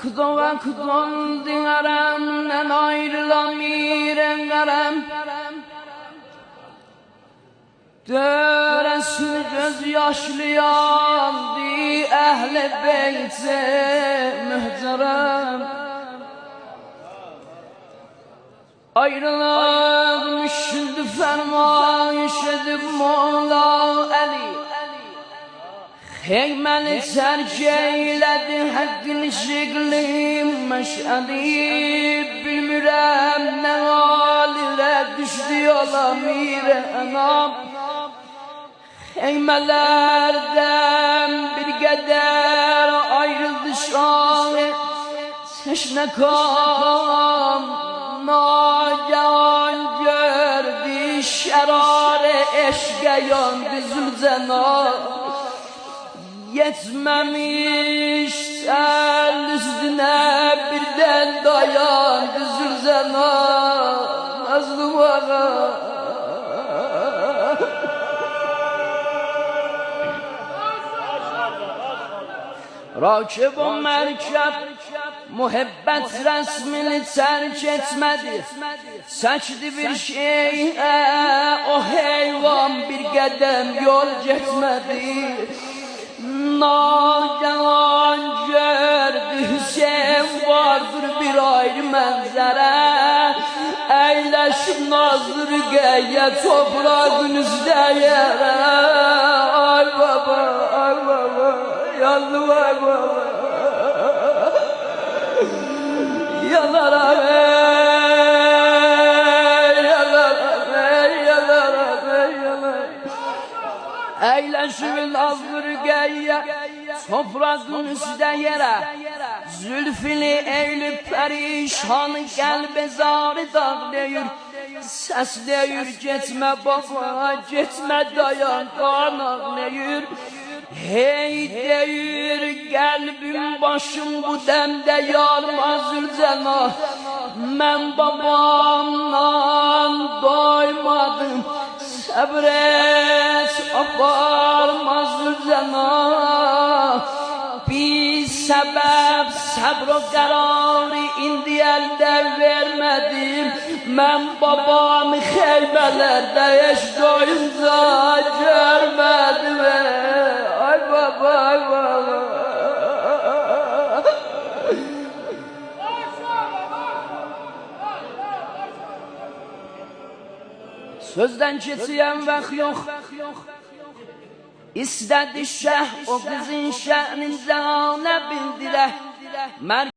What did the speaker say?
vakit oldu aramdan ayrılamıyorum aram. Döresin göz yaşlayandı ehl-i beyt-i mühterem. Ayrılığım şimdi fermayış edip Mola Ali. Heymeni terk eyledi hakkın şeklim meş'ali. Bilmirem ne halire düştü yola mire anam. Heymelerden bir keder ayrıldı şahı. Teşne kam nacan gördü şerare eşke yandı zülzena. Yetmemiş tel üstüne birden dayandı zülzena. Nazlım ağa rakip o merkep muhabbet resmini terk etmedi. Seçti bir şey o heyvan bir kadem yol gitmedi. Nacan gördü Hüseyin vardır bir ayrı manzara. Eyleşip nazır geye toprağın üstü yere. Ay baba ay baba yandı ay baba. Yalara ver yalara ver yalara ver yalara. Eyleşip nazır geye toprağın üstü yere. Zülfünü eğilip perişan kalbe zarı dağlıyor. Ses deyir gitme baba gitme dayan kan ağlıyor. Hey deyir kalbim başım bu demde yarmaz zülzena. Ben babamdan doymadım sabret aparmaz zülzena. Bir sebep sabr-ı kararı indi elde vermedim. Ben babamı heymelerde hiç doyunca görmedim. Ay baba ay baba. Sözden geçiyen vak yok. İstedi şeyh o kızın şe'ninden ne bildiler.